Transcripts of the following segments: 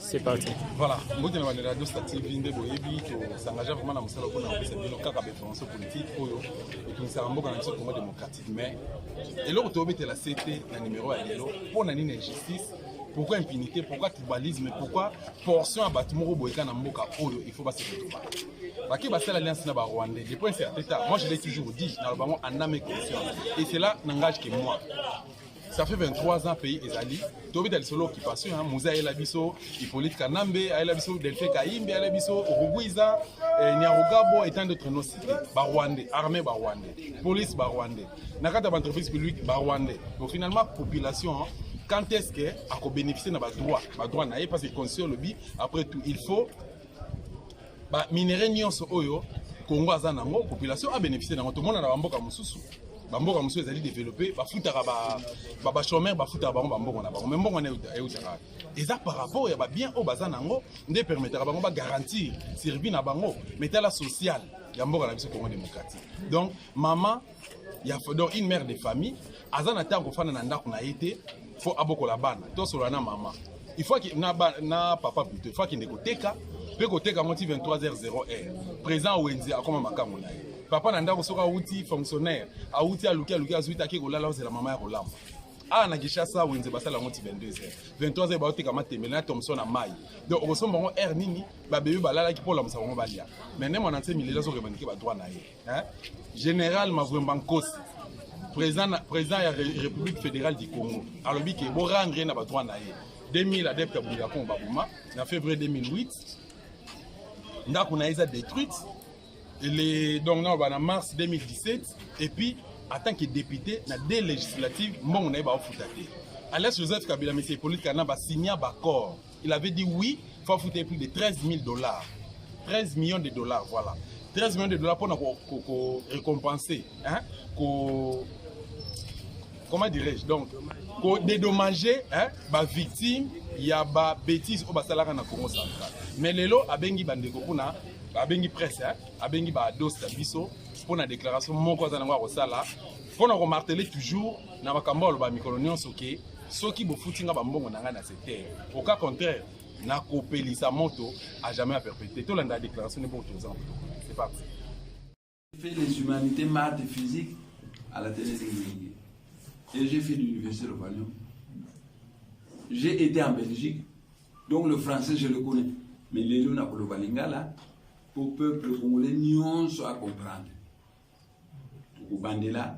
C'est parti. Voilà, moi je suis radio stative Vinde Boyebi, qui s'engage vraiment dans le salon pour nous servir le cas de préférence politique, et qui nous a rendu dans le Congo démocratique. Mais, et là, on a la CT, le numéro à l'élo, pour une injustice, pourquoi impunité, pourquoi tribalisme, pourquoi portion à bâtiment au Boyka Namboka, il faut pas se retrouver. Parce que c'est l'alliance na Rwandais. Le point c'est moi je l'ai toujours dit, dans le moment en âme et conscience. Et c'est là n'engage que moi. Ça fait 23 ans pays Ezali. Tobi dans solo occupation, Moussa Elabiso, Hippolyte Kanambe, Elabiso, Delphi Kaimbe, Elabiso, Uruguiza, Nyarugabo et tant d'autres noms cités. Rwandais, armée Rwandais, police Rwandais, Nakata entreprise publique Rwandais. Donc finalement population quand est-ce qu'elle a bénéficié de nos droits naïfs parce que conscient le bi après tout il faut minerai nyonso oyo Congo azanango population a bénéficié de tout le monde na bamboka mususu bamboka mususu ezali développé bafutaka ba chômeur bafutaka bango bamboka na bango mais mbongo na eutaka eza par rapport ya ba bien o bazanango nde permettra bango ba garantir servir na bango metala social ya mboka na biso Congo démocratique. Donc maman ya donc une mère de famille azana tango fana na ndako na été faut abokola bana to solo na maman il faut que na papa plutôt il faut qu'il ndekoteka pe koteka moti 23h00 présent wenzi akoma makambo na ye papa na ndako soka uti fonctionnaire auti aluki azuita ke kolala ozela mama ya kolamba na Kishasa wenzi basala moti 22h baoteka matembele na Thomson na mai donc okosomba ngo air nini ba bébé balala ki pola musa ngo balia mais ne mona ntemi lela zo revendiquer ba droit na ye général Mavwemba Nkosi président ya République fédérale du Congo alobi ke bo rendre na ba droit na ye 2000 adepte ya Congo babuma en février 2008 ndako na eza détruite donc en mars 2017 et puis en tant que député na des législatives mbongo na ba futate Alex Joseph Kabila monsieur Hippolyte Kanambe a signé un accord. Il avait dit oui, il faut foutre plus de $13 000. 13 millions de dollars, voilà. 13 millions de dollars pour récompenser, comment dirais-je, donc pour dédommager les victimes, il y a des bêtises au Basalara na Congo central. Mais les lots a bengi bandeko pona, a bengi presse, a bengi ba dosta biso pour la déclaration mon cosa na rosala, pour nous marteler toujours na makambo ba mikolonio soké, soki bo futinga ba mbongo na ngana cette terre. Au cas contraire, na kopelisa moto a jamais à perpétuer. Tout la déclaration est pour tous ans. C'est parti. J'ai fait les humanités, maths et physique à la télé. Et j'ai fait l'université de Valion. J'ai été en Belgique, donc le français je le connais. Mais les gens dans le Balingala, pour le peuple congolais, nous sommes à comprendre. Au Bandela,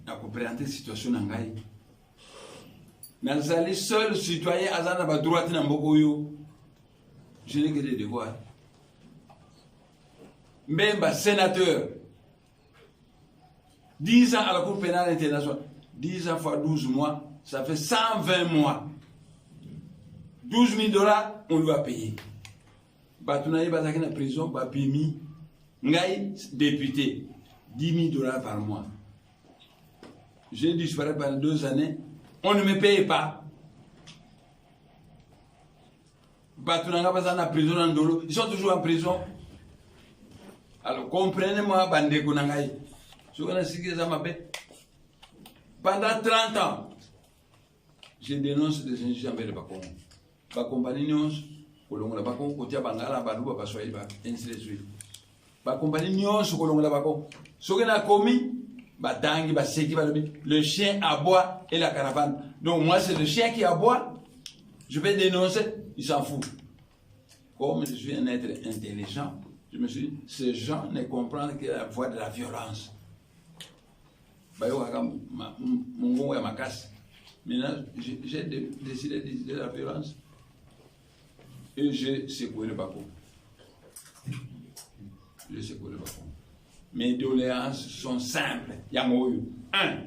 à comprendre la situation en Gaï. Nous sommes les seuls citoyens à avoir droit dans Bokoyo. Je n'ai que des devoirs. Même sénateur, 10 ans à la Cour pénale internationale, 10 ans fois 12 mois, ça fait 120 mois. 12 000 $, on lui a payé. Batounaï Bataki na prison, Bapimi, Ngaï, député, 10 000 $ par mois. J'ai disparu pendant 2 années, on ne me paye pas. Batounaï Bataki na prison en Dolo, ils sont toujours en prison. Alors comprenez-moi, Bandeko Nangaï. Pendant 30 ans, je dénonce des injustices envers le Bakongo. Bakombani nyonso, kolongola Bakongo, kotia bangala, baluba, baswahili, ainsi de suite. Bakombani nyonso, kolongola Bakongo. Ce qu'on a commis, batangi, baseki, le chien aboie et la caravane. Donc moi, c'est le chien qui aboie. Je vais dénoncer, il s'en fout. Comme je suis un être intelligent, je me suis dit, ces gens ne comprennent que la voie de la violence. Maintenant, j'ai décidé de la violence et j'ai secoué le Bako. J'ai secoué le Bako. Mes doléances sont simples. Yamoyo. 1.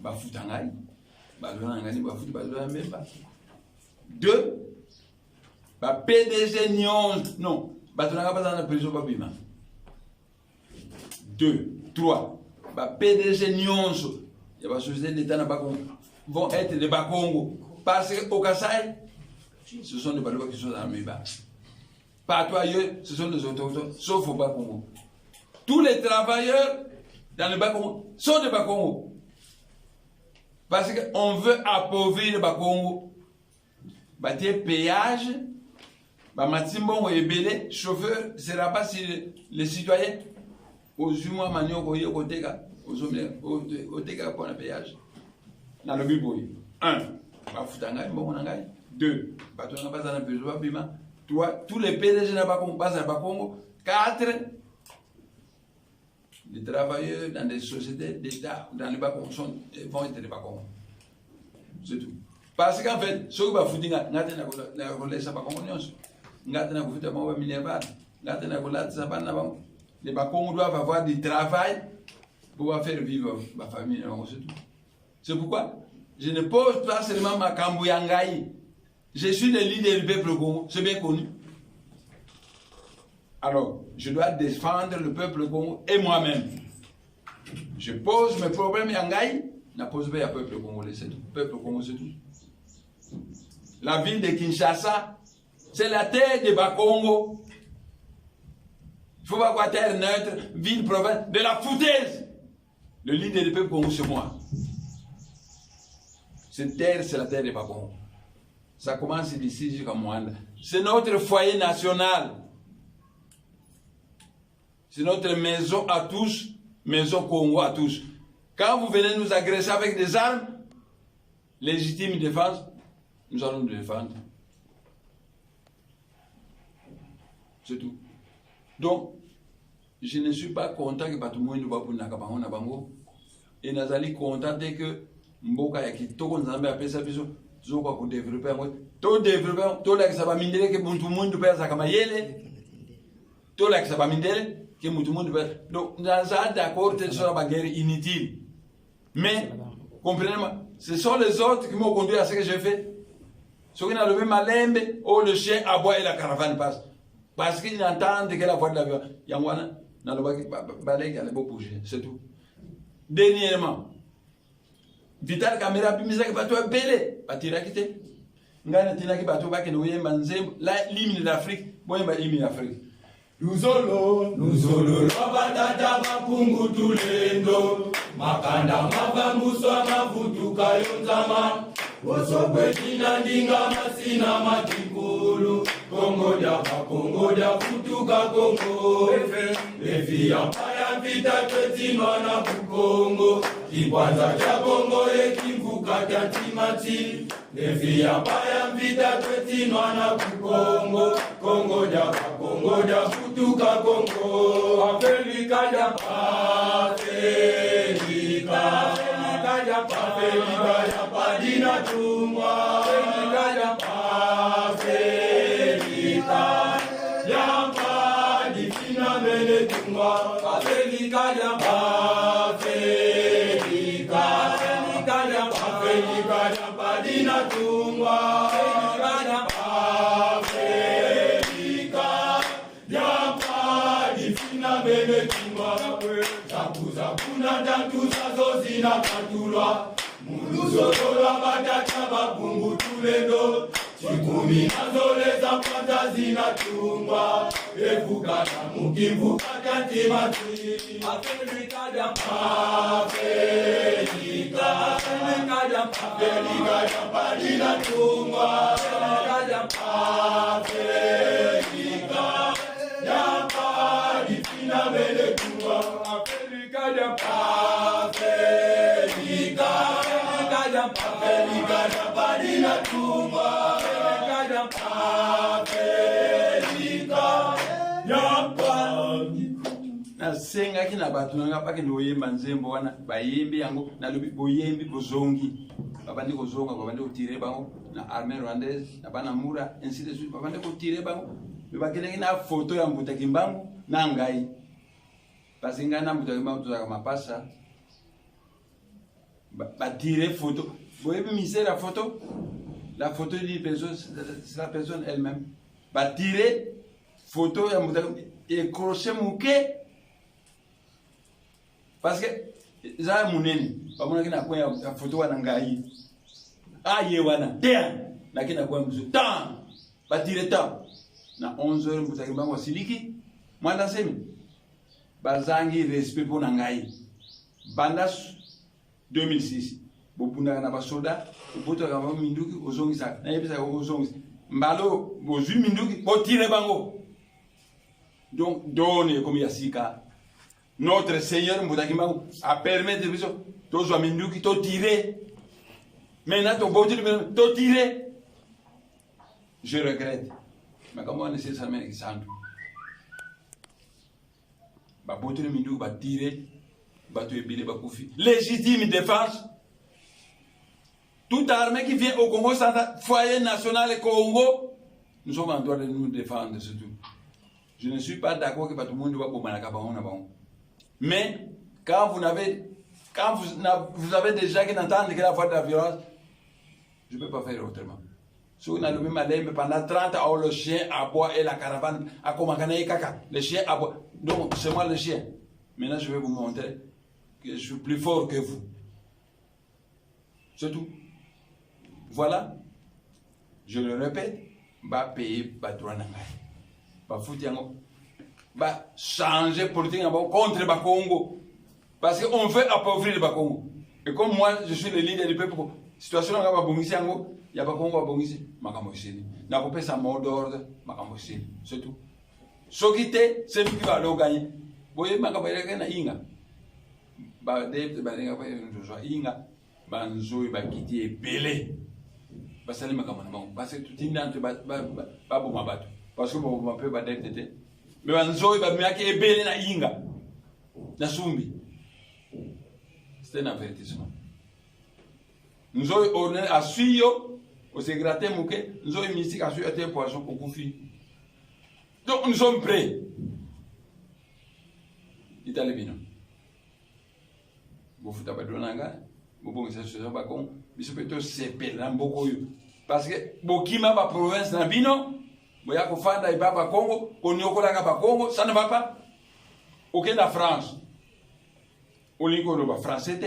Bafoutangaï. Bazouangani, Bafouti, Bazouangani. 2. PDG Nyon. Non. Bazouanga pas dans la prison, Babima. 2. 3. PDG Nyonso, il y a des sociétés d'État vont être des Bakongo. Parce qu'au Kassai, ce sont des Bakongo qui sont dans le Méba. Partout ailleurs, ce sont des autochtones, sauf au Bakongo. Tous les travailleurs dans le Bakongo sont des Bakongo. Parce qu'on veut appauvrir le Bakongo. batie péage, bamatimbo ebele, chauffeur sera pas si les citoyens aux humains manio koye koteka, aux hommes koteka pour le péage. Dans le biboy. 1. Bafutanga mbongo nangai. 2. Bato nga baza na besoin bima. 3. Tous les PDG na Bakongo baza na Bakongo. 4. Les travailleurs dans des sociétés d'État dans les Bakongo vont être les Bakongo. C'est tout. Parce qu'en fait, ceux qui bafuti ngate na kolesa Bakongo nyonso. Ngate na kufuta mawa minerval. Ngate na kolatisa bana bango. Les Bakongo doivent avoir du travail pour faire vivre ma famille. C'est tout. C'est pourquoi je ne pose pas seulement ma Kambuyangaï. Je suis le leader du peuple Congo, c'est bien connu. Alors, je dois défendre le peuple Congo et moi-même. Je pose mes problèmes Yangaï, je pose pas le peuple congolais, c'est tout. Le peuple Congo, c'est tout. La ville de Kinshasa, c'est la terre de Bakongo. Il faut pas avoir terre neutre, ville, province, de la foutaise. Le leader du peuple Congo, c'est moi. Cette terre, c'est la terre de Bakongo. Ça commence d'ici jusqu'à Moanda. C'est notre foyer national. C'est notre maison à tous, maison Congo à tous. Quand vous venez nous agresser avec des armes, légitime défense, nous allons nous défendre. C'est tout. Donc, je ne suis pas content que tout le monde ne bango. Et nous allons content que mboka ya kitoko nzambe apesa biso zoka ko développer to développer to la kisaba mindele ke muntu mundu pesa kama yele to la kisaba mindele ke muntu mundu pesa donc naza d'accord que sur la guerre inutile mais comprenez-moi ce sont les autres qui m'ont conduit à ce que j'ai fait ceux qui n'ont levé malembe ou le chien aboie et la caravane passe parce qu'ils entendent que la voix de l'avion yangwana na le baki balègue à le beau bouger c'est tout. Dernièrement Vital Kamera bimisa ki bato bele batira kite ngana tina ki bato bake no yemba nzembo la l'hymne d'Afrique boyemba l'hymne d'Afrique Nuzolo robatata mapungu tulendo makanda mavambuswa mavutuka yonzama Osokwe tina ndinga masina matikulu Kongo da futuka Kongo Efi ya paya vita kwetinwa na Bukongo Kikwanza kya Kongo ekimvuka kya timati Efi ya paya vita kwetinwa na Bukongo Kongo da futuka Kongo Afrika ya Afrika ya padina tumwa Afrika ya padina mene tumwa Afrika ya padina tumwa Afrika ya padina mene tumwa Zakuna dantuza zozina katulwa Muluzotola batata babungu tulendo Chikumi nazoleza kwata zina tumwa Efukata mukimvukata timati Afrika ya padina tumwa Afrika ya padina mele tumwa Afrika ya padina tumwa Afrika ya nasenga kina batu nanga pake ndo yemba nzembo wana bayembi yango na lobi boyembi bozongi babandi kozonga babandi kotire bango na armée rwandaise na bana mura ainsi de suite babandi kotire bango bebakene na photo ya mbuta kimbangu na ngai parce ngai na mbuta kimbangu tozaka mapasa batire photo boyebi misère la photo dit personne c'est la personne elle-même batire photo ya mbuta et crochet mouke parce que za munene bamona kina kwa ya photo wana ngai aye wana der na kina kwa mzu tan batire ta na 11h mbuta kimbangu siliki mwanda semi bazangi respect pona ngai banda 2006 bobunda na basoda boto ka minduki ozongisa na yebisa ozongisa mbalo bozwi minduki botire bango. Donc donne comme yasika notre Seigneur Mboudakimango a permis de tous minduki to tirer. Maintenant ton bon Dieu to tirer. Je regrette. Mais comment on essaie ça mais qui santo. Ba boto minduki ba tirer ba to ebile ba kufi. Légitime défense. Toute armée qui vient au Congo, foyer national Congo, nous sommes en droit de nous défendre surtout. Je ne suis pas d'accord que tout le monde doit bombarder. Mais quand vous avez déjà qui n'entendent que la voix de la violence, je ne peux pas faire autrement. Si on a le même alème pendant 30 ans, le chien aboie et la caravane a commencé caca. Le chien aboie. Donc c'est moi le chien. Maintenant je vais vous montrer que je suis plus fort que vous. C'est tout. Voilà, je le répète, va payer, va droit va foutre, va changer politique contre le Congo. Parce qu'on veut appauvrir le Congo. Et comme moi, je suis le leader du peuple, situation là, va bongiser, il y a pas Congo va bongiser, ma camoufler. N'a pas sa mot d'ordre, ma camoufler. C'est tout. Ce qui était, c'est lui qui va le gagner. Vous voyez, ma camoufler, na inga. Bah, Dave, bah, inga, bah, nzo, bah, quitter, belé. Parce que tout le monde pas bon mabato parce que bon peut pas d'être mais banzo ba miaki ebele na inga na sumbi c'est un avertissement nous on a suyo au se gratter mouké nous on mystique a suyo un poisson au koufi donc nous sommes prêts Italie bino vous faites pas de l'anga vous pouvez se faire pas con biso peut se na mboko yo parce que bokima ba province na bino boya ko fanda ibaba Congo konyokola ka ba Congo ça ne va pas aucun la France olingo no ba français te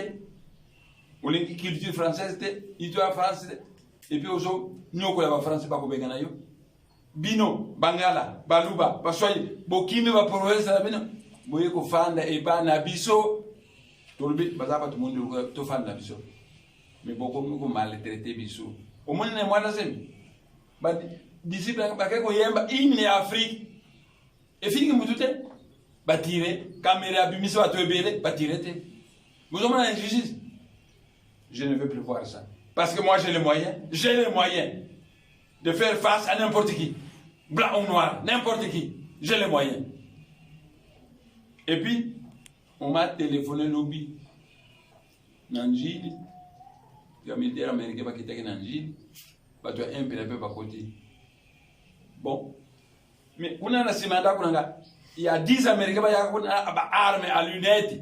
olingi culture française te histoire française et puis ozo nyokola ba France ba ko bengana yo bino bangala baluba baswai bokime ba province na bino boye ko fanda ibana biso tolbi bazaba tout monde to fanda biso. Mais beaucoup de maltraité biso. Au moins ne moi lazem. But d'ici ba ko yemba in Afrique. Et fini que mutute ba tirer caméra bimiso à to ebele ba tirer te. Vous avez une injustice. Je ne veux plus voir ça. Parce que moi j'ai les moyens de faire face à n'importe qui. Blanc ou noir, n'importe qui. J'ai les moyens. Et puis on m'a téléphoné lobby. Nanjili le militaire américain va quitter Nanjili, va te imprimer peu par côté. Bon, mais on a la semanda il y a 10 Américains qui ont armes à lunettes.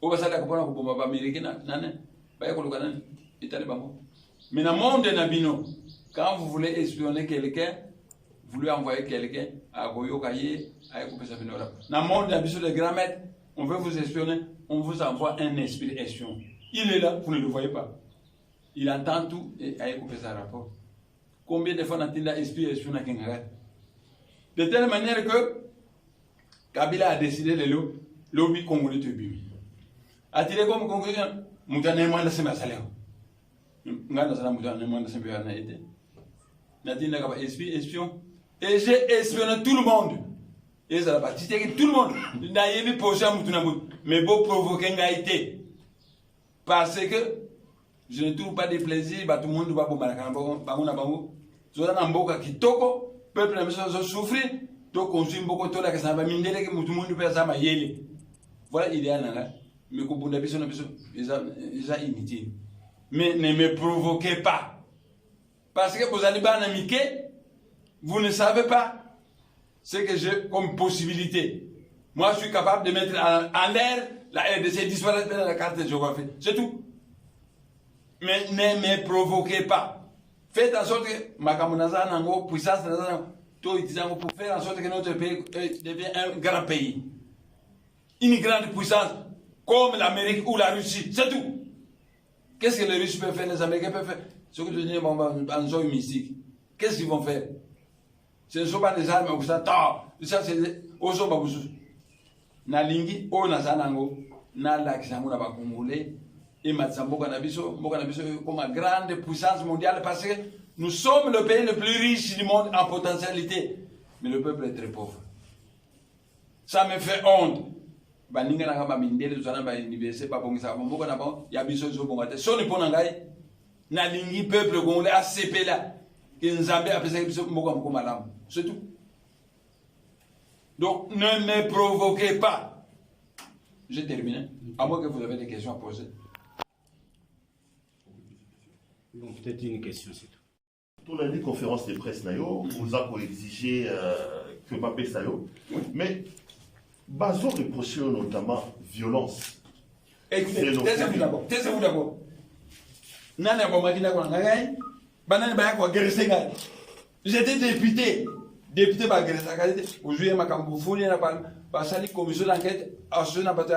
On va s'attaquer pour un bombe américain, mais dans le monde nabino, quand vous voulez espionner quelqu'un, vous lui envoyez quelqu'un à Goyo Kaye, à couper sa finora. Dans le monde nabino de grand maître, on veut vous espionner, on vous envoie un esprit espion. Il est là, vous ne le voyez pas. Il entend tout et a coupé sa rapport. Combien de fois n'a-t-il esprit espion à Kengarat? De telle manière que Kabila a décidé de lobby congolais de Bimi. A-t-il comme congolais, Moutane moins de ses massalés. Ngana Sala Moutane moins de ses béanaïtés. N'a-t-il pas esprit espion? Et j'ai espionné tout le monde. Et ça va pas. Si tout le monde n'a pas posé à Moutounamou, mais beau provoquer une gaïté. Parce que je ne trouve pas de plaisir, tout le monde doit pas kitoko, peuple n'a souffrir, donc on suit beaucoup de que ça va miner que tout le monde peut ça voilà l'idéal. Mais qu'on a besoin de imiter. Mais ne me provoquez pas. Parce que vous allez pas m'amiquer, vous ne savez pas ce que j'ai comme possibilité. Moi, je suis capable de mettre en l'air la RDC disparaître dans la carte de géographie. C'est tout. Mais ne me provoquez pas. Faites en sorte que ma puissance pour faire en sorte que notre pays devienne un grand pays. Une grande puissance comme l'Amérique ou la Russie. C'est tout. Qu'est-ce que les Russes peuvent faire, les Américains peuvent faire? Ce que je dis en zone mystique. Qu'est-ce qu'ils vont faire? Ce ne sont pas des armes, ça c'est aux hommes. Nalingi, o nazanango, na la kisango na bakongolais, Et maintenant, comme une grande puissance mondiale parce que nous sommes le pays le plus riche du monde en potentialité. Mais le peuple est très pauvre. Ça me fait honte. Baninga na kama mindele zana ba université ba bongisa mboka na ba ya biso zo bongata so ni pona ngai na lingi peuple congolais ACP là que Nzambe a pensé biso mboka mko malamu c'est tout. Donc ne me provoquez pas. J'ai terminé. À moins que vous avez des questions à poser. Bon, peut-être une question, c'est tout. On a dit conférence de presse nayo, vous avez exigé que Mbappé sayo, mais Bazo reproché notamment violence. Écoutez, taisez-vous d'abord. Nana Bomakina Kwangaï, Banane Bayakwa Geresenga. J'étais député par Geresenga, vous jouez ma Kamboufou, n'a pas passé commission d'enquête, à ceux n'a pas de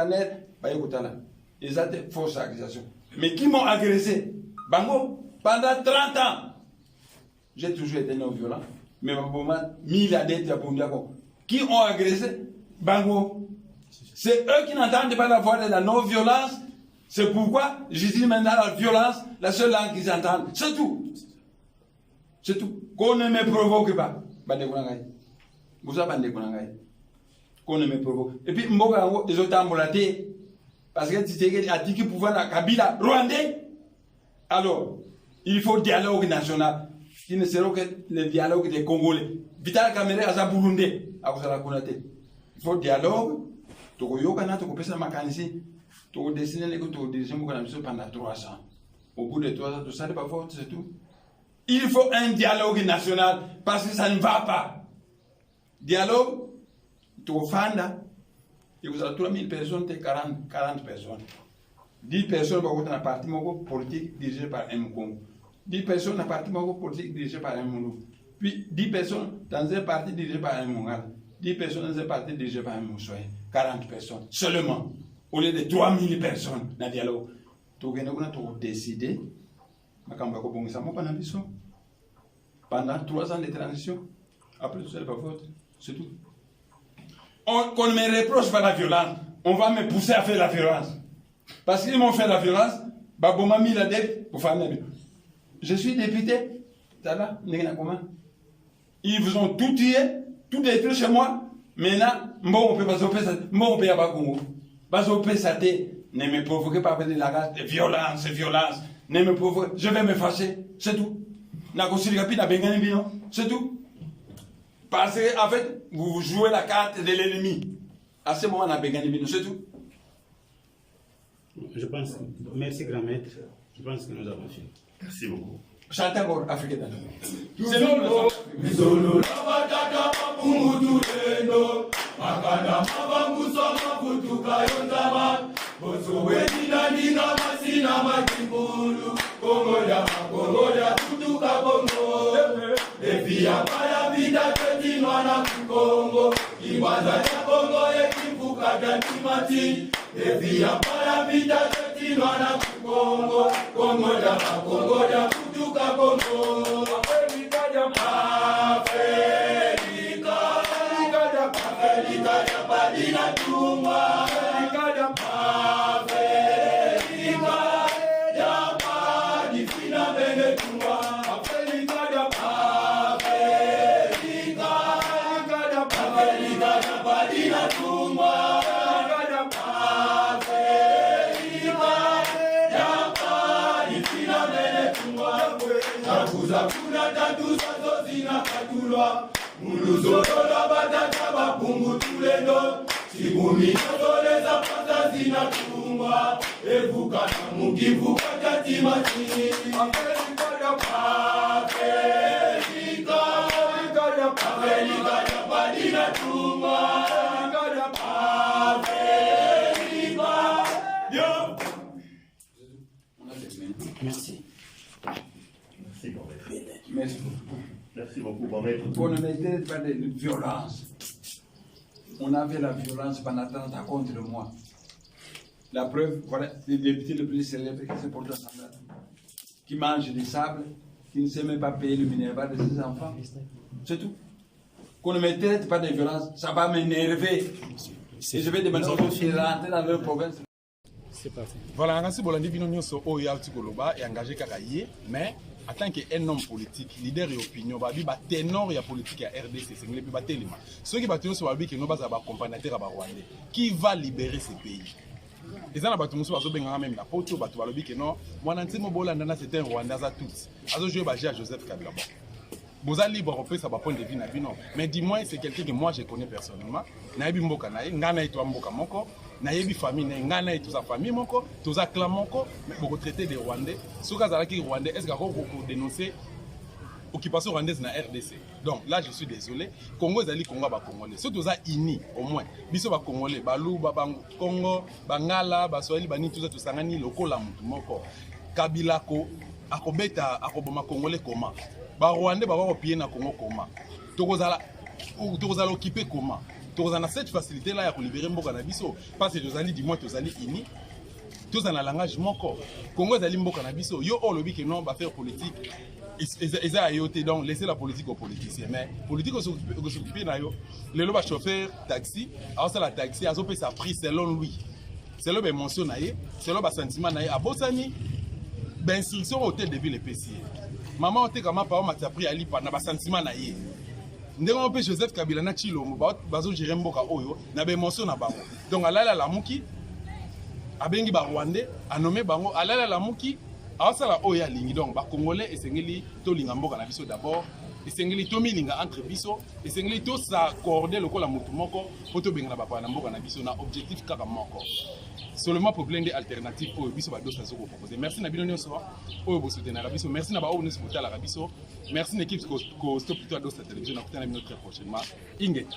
Bayakotala. Ils ont des fausses accusations. Mais qui m'ont agressé? Bango, pendant 30 ans. J'ai toujours été non-violent. Mais mis la dette à Pondiaco. Qui ont agressé? Bango. C'est eux qui n'entendent pas la voix de la non-violence. C'est pourquoi je dis maintenant la violence, la seule langue qu'ils entendent. C'est tout. C'est tout. Qu'on ne me provoque pas. Vous savez, qu'on ne me provoque. Et puis, Mboga, ils ont embolaté. Parce que tu sais a dit qu'il pouvait la Kabila rwandais. Alors, il faut dialogue national. Qui ne sera que le dialogue des Congolais. Vital Kamere a Burundi. Il faut dialogue. Tu dessiner les coups de pendant 3 ans. Au bout de 3 ans, tout ça n'est pas fort, c'est tout. Il faut un dialogue national parce que ça ne va pas. Dialogue, tu fanda, et vous avez 3000 personnes, 40 personnes. 10 personnes dans un parti politique dirigé par un Congo. 10 personnes dans un parti politique dirigé par un Moulou. Puis 10 personnes dans un parti dirigé par un Mongal. 10 personnes dans un parti dirigé par un Moussoye. 40 personnes seulement. Au lieu de 3000 personnes dans le dialogue. Tu as décidé, pendant 3 ans de transition, après tout ça, c'est tout. Qu'on ne me reproche pas la violence, on va me pousser à faire la violence. Parce qu'ils m'ont fait la violence, je suis député, ils vous ont tout tué, tout détruit chez moi. Maintenant, on peut pas ne me provoquez pas avec la rage de violence, ne me provoquez, je vais me fâcher, c'est tout. C'est tout. Parce que, en fait, vous jouez la carte de l'ennemi. À ce moment, on a Bengani, c'est tout. Je pense, merci grand maître, je pense que nous avons fini. Merci beaucoup. Chantez encore Afrique. C'est nous. Makana mabanguso mafutuka yondama Bosuweni na nina masina makimbulu Kongoja kutuka Kongo Efia paya vida ketinwa na kukongo Iwaza ya Kongo ekimfuka jantimati Efia paya vida ketinwa na kukongo Kongoja kutuka Kongo Afrika jama Padina Tumba, Muluzolola batata bapungu tulendo Sibumi notoleza pata zinatumwa Evuka na mukivuka jatimati Afrika ya padina tumba Merci. Merci, bon maître. Merci beaucoup. Merci beaucoup, bon maître. On ne mettait pas de violence. On avait la violence pendant 30 ans contre moi. La preuve, voilà, le député le plus célèbre qui s'est porté ensemble, qui mange du sable, qui ne sait même pas payer le minéral de ses enfants. C'est tout. Qu'on ne me traite pas de violence, ça va m'énerver. Et je vais demander aux autres de rentrer dans leur province. C'est parti. Voilà, merci Bolandi Bino Nyonso, Oya Tikoloba, et engagé Kakaye, mais en tant qu'un homme politique, leader et opinion, babi ba ténor ya politique à RDC, c'est le plus batelima. Ceux qui battent sur babi qui nous bas accompagnateur à Rwandais, qui va libérer ce pays. Et ça n'a pas tout le monde même la poto, batou balobi que non, moi n'antimo Bolanda c'était un Rwandais à tous. Azo joué bagé à Joseph Kabila. Boza libre repère ça va point de vue na bino. Mais dis-moi, c'est quelqu'un que moi je connais personnellement. Nayebi mboka naye, ngana eto mboka moko. Nayebi famille naye, ngana eto sa famille moko, to za clan moko, mais pour traiter des Rwandais. Soka zalaki Rwandais, est-ce qu'on peut dénoncer occupation rwandaise na RDC? Donc là je suis désolé. Congo zali Congo ba Congolais. Surtout za ini au moins. Biso ba Congolais, balu ba Congo, bangala, ba Swahili bani tout ça to sangani lokola mutu moko. Kabila ko akobeta akoboma Congolais comment? Ba Rwandais ba kopier na Congo comment? Tokozala occuper comment? Tokozana cette facilité là ya ko libérer mboka na biso parce que tozali du moins tozali ini. Tozana langage moko. Congo zali mboka na biso. Yo olobi que non ba faire politique. Ils ont ayoté donc laisser la politique aux politiciens. Mais politique aux s'occuper na yo. Le loba chauffeur taxi, alors ça la taxi a opé sa prix selon lui. Selon ben mention na ye, selon ba sentiment na ye. Abosani ben instruction hôtel de ville et PC. Maman on te comment par ma ta prix ali pa na ba sentiment na ye. Ndenge on peut Joseph Kabila na Chilombo bazo gérer mboka oyo na ben mention na bango. Donc alala la muki abengi ba Rwandais a nommé bango alala la muki. Alors ça la oya lingi donc ba Congolais et sengeli to linga mboka na biso d'abord et sengeli to milinga entre biso et sengeli to sa coordonner lokola mutu moko poto benga ba pa na mboka na biso na objectif kaka moko seulement pour blender alternative oyo biso ba dosa zoko proposer. Merci na bino nyonso oyo bo soutenir na biso, merci na ba oyo nyonso botala la biso, merci l'équipe ko stop plutôt à dosa télévision na kutana bino très prochainement ingeta.